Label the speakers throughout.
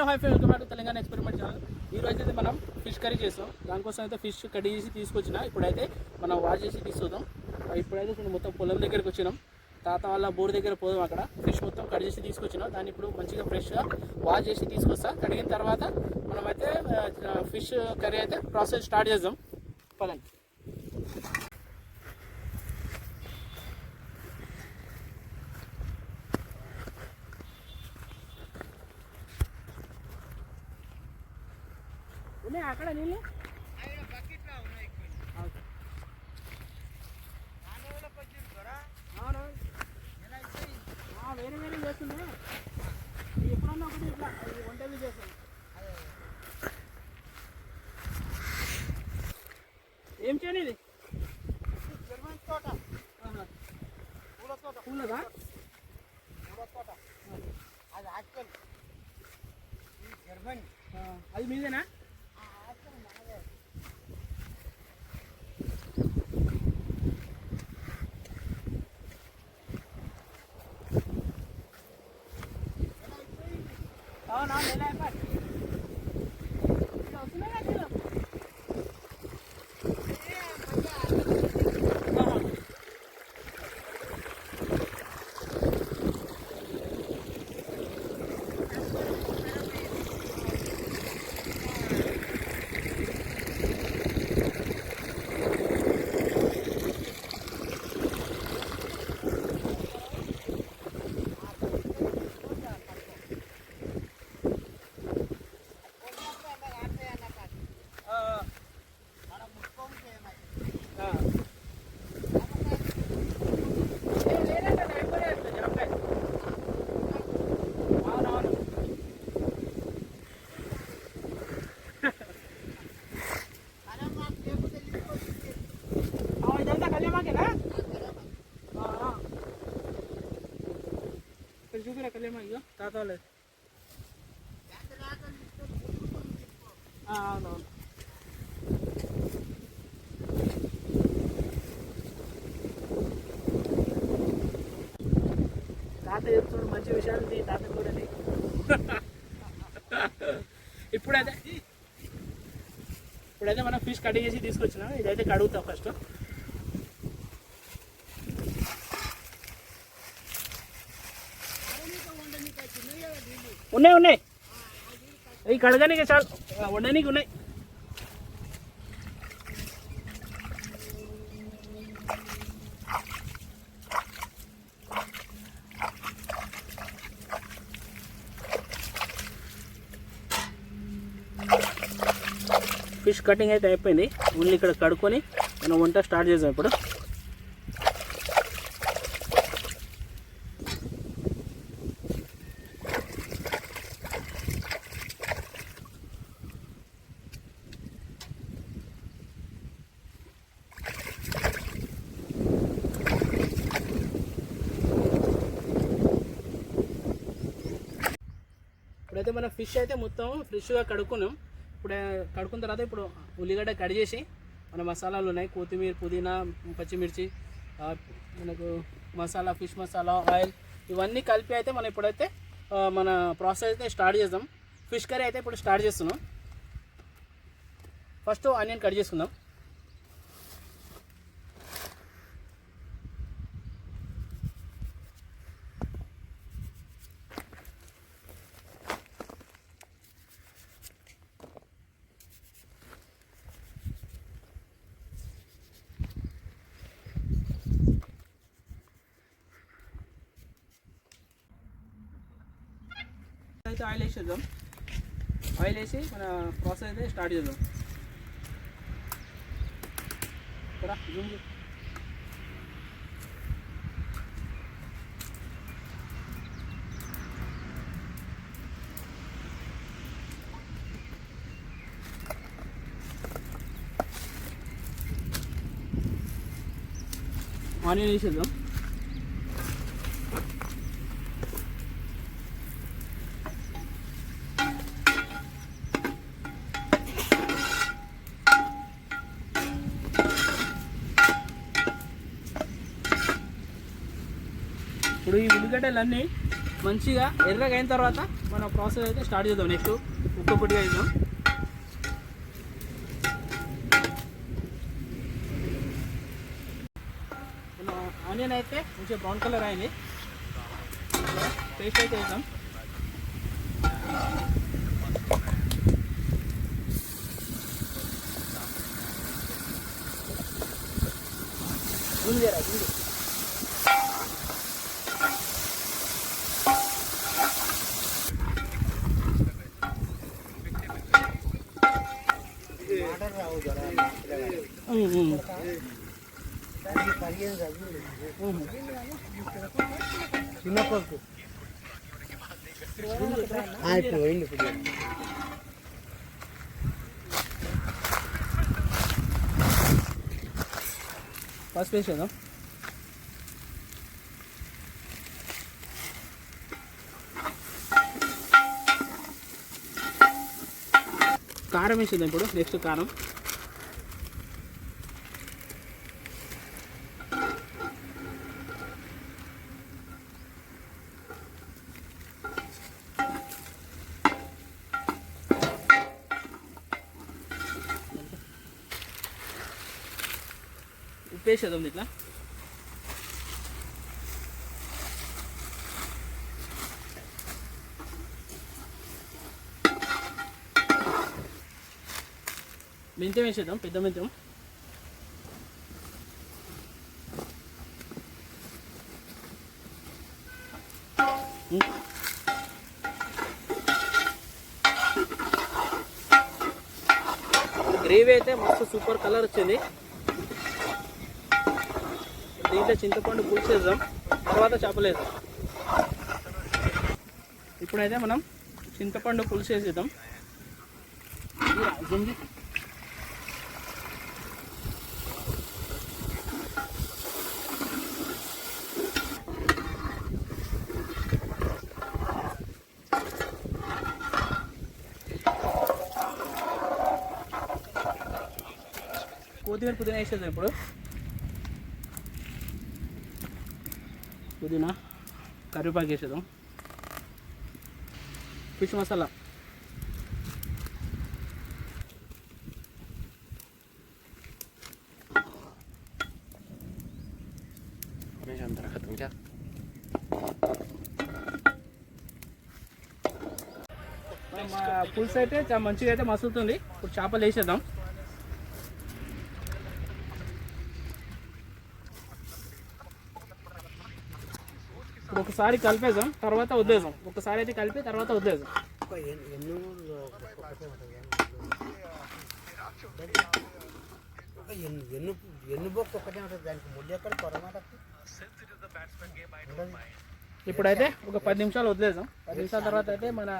Speaker 1: Hi friends, welcome back to Telangana experiment channel. ఈ రోజు అయితే మనం ఫిష్ కర్రీ చేస్తాం. దానికోసం అయితే ఫిష్ కట్ చేసి తీసుకొచ్చిన. ఇప్పుడైతే మనం వాష్ చేసి తీసుకుందాం. ఇప్పుడైతే ఇప్పుడు మొత్తం పొలం దగ్గరికి వచ్చినాం. తాత వాళ్ళ బోర్ దగ్గర పోదాం. అక్కడ ఫిష్ మొత్తం కట్ చేసి తీసుకొచ్చినాం. దాన్ని ఇప్పుడు మంచిగా ఫ్రెష్గా వాష్ చేసి తీసుకొస్తా. కడిగిన తర్వాత మనమైతే ఫిష్ కర్రీ అయితే ప్రాసెస్ స్టార్ట్ చేద్దాం. పదండి. అక్కడ నీళ్ళు వేరే వేరే చేస్తుండే. ఎప్పుడన్నా ఒకటి ఇట్లా వంటలు చేస్తాను. ఏం చేయాలి ఇది? తోట పూలదా? అది యాక్చువల్ జర్మనీ. అది మీదేనా? అవునా, నెల అయిపోయి వస్తున్నాయి కదా. చూపిరా కళ్యాణ ఇక తాత వాళ్ళది. అవునవును. తాత చెప్తుడు మంచి విషయాలు తాత కూడా. ఇప్పుడైతే మనం ఫిష్ కట్ చేసి తీసుకొచ్చినాం. ఇదైతే కడుగుతాం ఫస్ట్. ఉన్నాయి అవి కడగానికి చాలు, వండడానికి ఉన్నాయి. ఫిష్ కటింగ్ అయితే అయిపోయింది. ఓన్లీ ఇక్కడ కడుక్కొని మనం వంట స్టార్ట్ చేద్దాం ఇప్పుడు. ఇప్పుడైతే మన ఫిష్ అయితే మొత్తం ఫ్రెష్గా కడుక్కున్నాం. ఇప్పుడు కడుక్కున్న తర్వాత ఇప్పుడు ఉల్లిగడ్డ కట్ చేసి మన మసాలాలు ఉన్నాయి, కొత్తిమీర, పుదీనా, పచ్చిమిర్చి, మనకు మసాలా, ఫిష్ మసాలా, ఆయిల్ ఇవన్నీ కలిపి అయితే మనం ఇప్పుడైతే మన ప్రాసెస్ అయితే స్టార్ట్ చేద్దాం. ఫిష్ కర్రీ అయితే ఇప్పుడు స్టార్ట్ చేస్తున్నాం. ఫస్ట్ ఆనియన్ కట్ చేసుకుందాం. అయితే ఆయిల్ వేసేద్దాం. ఆయిల్ వేసి మన ప్రాసెస్ అయితే స్టార్ట్ చేద్దాం. ఆనియన్ వేసేద్దాం. ఇప్పుడు ఈ ఉల్లిగడ్డలన్నీ మంచిగా ఎర్రగా అయిన తర్వాత మన ప్రాసెస్ అయితే స్టార్ట్ చేద్దాం. నెక్స్ట్ ఒక్కొక్కటిగా వేద్దాం. మన ఆనియన్ అయితే మంచిగా బ్రౌన్ కలర్ అయింది. పేస్ట్ అయితే వేద్దాం. ముందు ఫస్ట్ వేసేద్దాం. కారం వేసేద్దాం. ఇప్పుడు నెక్స్ట్ కారం. ఉప్పు వేసేద్దాం ఇట్లా. మెంతం వేసేద్దాం, పెద్ద మెంతం. గ్రేవీ అయితే మస్తు సూపర్ కలర్ వచ్చింది. దీంట్లో చింతపండు పులుసు వేద్దాం, తర్వాత చేపలు వేద్దాం. ఇప్పుడైతే మనం చింతపండు పులుసు వేసేద్దాం. కొత్తిమీర పుదీనా వేసేద్దాం. ఇప్పుడు పుదీనా, కరివేపాకు వేసేద్దాం. ఫిష్ మసాలా, పులుసు అయితే మంచిగా అయితే మసులుతుంది. ఇప్పుడు చేపలు వేసేద్దాం. ఇప్పుడు ఒకసారి కలిపేద్దాం, తర్వాత వదిలేద్దాం. ఒకసారి అయితే కలిపి తర్వాత వదిలేద్దాం. ఇప్పుడైతే ఒక 10 నిమిషాలు వదిలేద్దాం. 10 నిమిషాల తర్వాత అయితే మన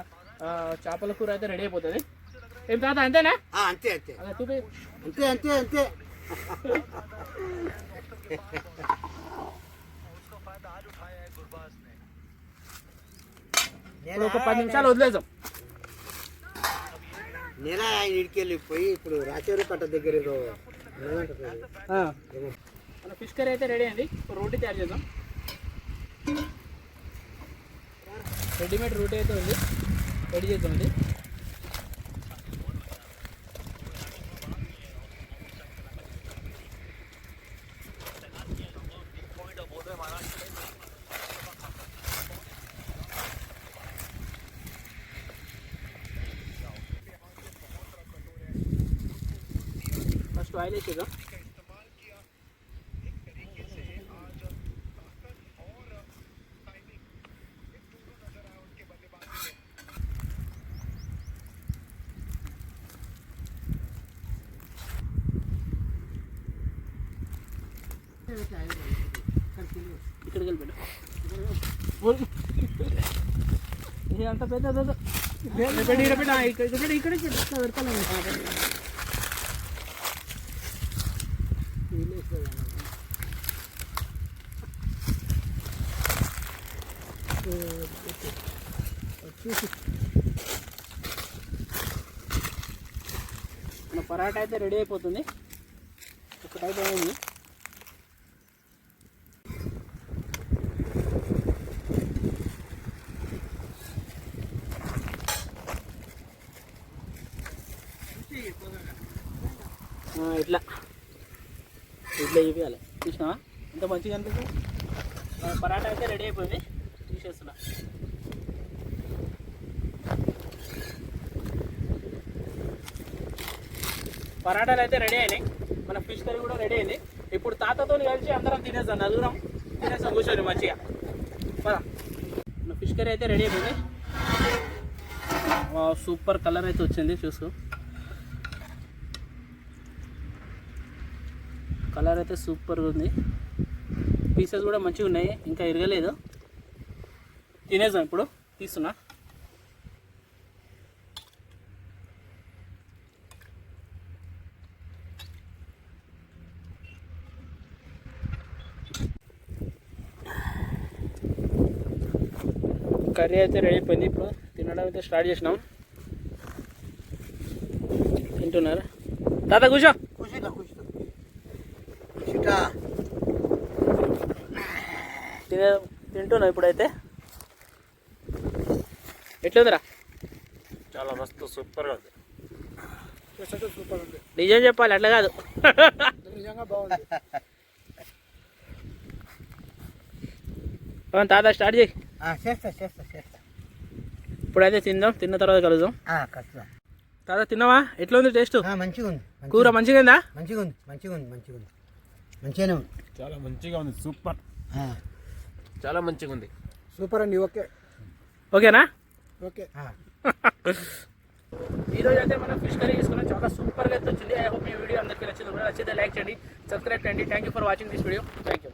Speaker 1: చేపల కూర అయితే రెడీ అయిపోతుంది. ఏం తాత అంతేనా?
Speaker 2: అంతే అంతే అంతే అంతే అంతే.
Speaker 1: ఇప్పుడు ఒక 10 నిమిషాలు వదిలేద్దాం.
Speaker 2: నేను ఆయన ఇంటికి వెళ్ళిపోయి ఇప్పుడు రాచేరు కట్ట దగ్గర
Speaker 1: మన ఫిష్ కర్రీ అయితే రెడీ అయింది. రోటీ తయారు చేద్దాం. రెడీమేడ్ రోటీ అయితే ఉంది, రెడీ చేద్దాం. ఇది ఫస్ట్ ఆయిల్ వేసేద్దాం. ఇక్కడికి వెళ్ళిపోయినా అంత పెద్ద ఇక్కడ మన పరాటా అయితే రెడీ అయిపోతుంది. ఒకటైతే అయింది. ఇట్లా ఇట్లా ఇవ్వాలి చూసినావా ఎంత మంచిగా అనిపిస్తుంది. పరాటా అయితే రెడీ అయిపోయింది, తీసేస్తున్నా. పరాటాలు అయితే రెడీ అయినాయి, మన ఫిష్ కర్రీ కూడా రెడీ అయింది. ఇప్పుడు తాతతో కలిసి అందరం తినేస్తాం, నలుగురం తినేస్తాం కూర్చొని మంచిగా. పదా మన ఫిష్ కర్రీ అయితే రెడీ అయిపోయింది. సూపర్ కలర్ అయితే వచ్చింది, చూసుకో. కలర్ అయితే సూపర్గా ఉంది, పీసెస్ కూడా మంచిగా ఉన్నాయి, ఇంకా ఇరగలేదు. తినేసాం, ఇప్పుడు తీస్తున్నా. కర్రీ అయితే రెడీ అయిపోయింది, ఇప్పుడు తినడం అయితే స్టార్ట్ చేసినాం. తింటున్నారా తాత? కూర్చో. తింటున్నా ఇప్పుడైతే. ఎట్లుందిరా?
Speaker 3: చాలా మస్తు సూపర్గా ఉంది.
Speaker 2: సూపర్ ఉంది,
Speaker 1: నిజం చెప్పాలి, అట్లా కాదు.
Speaker 2: నిజంగా బాగుంది.
Speaker 1: తాత స్టార్ట్ చేయి.
Speaker 2: చేస్తా.
Speaker 1: ఇప్పుడైతే తిందాం, తిన్న తర్వాత కలుద్దాం.
Speaker 2: ఖచ్చితంగా.
Speaker 1: తాత తిన్నావా? ఎట్లా ఉంది టేస్ట్?
Speaker 2: మంచిగా ఉంది,
Speaker 1: కూర మంచిగా ఉందా?
Speaker 2: మంచిగానే ఉంది.
Speaker 3: చాలా మంచిగా ఉంది, సూపర్. చాలా మంచిగా ఉంది,
Speaker 2: సూపర్ అండి. ఓకే
Speaker 1: ఓకేనా?
Speaker 2: ఓకే.
Speaker 1: ఈరోజు అయితే మనం ఫిష్ కర్రీ చేసుకున్నాం, చాలా సూపర్గా అయితే వచ్చింది. ఐ హోప్ ఈ వీడియో అందరికీ నచ్చింది. నచ్చితే లైక్ చేయండి, సబ్స్క్రైబ్ చేయండి. Thank you for watching this video. Thank you.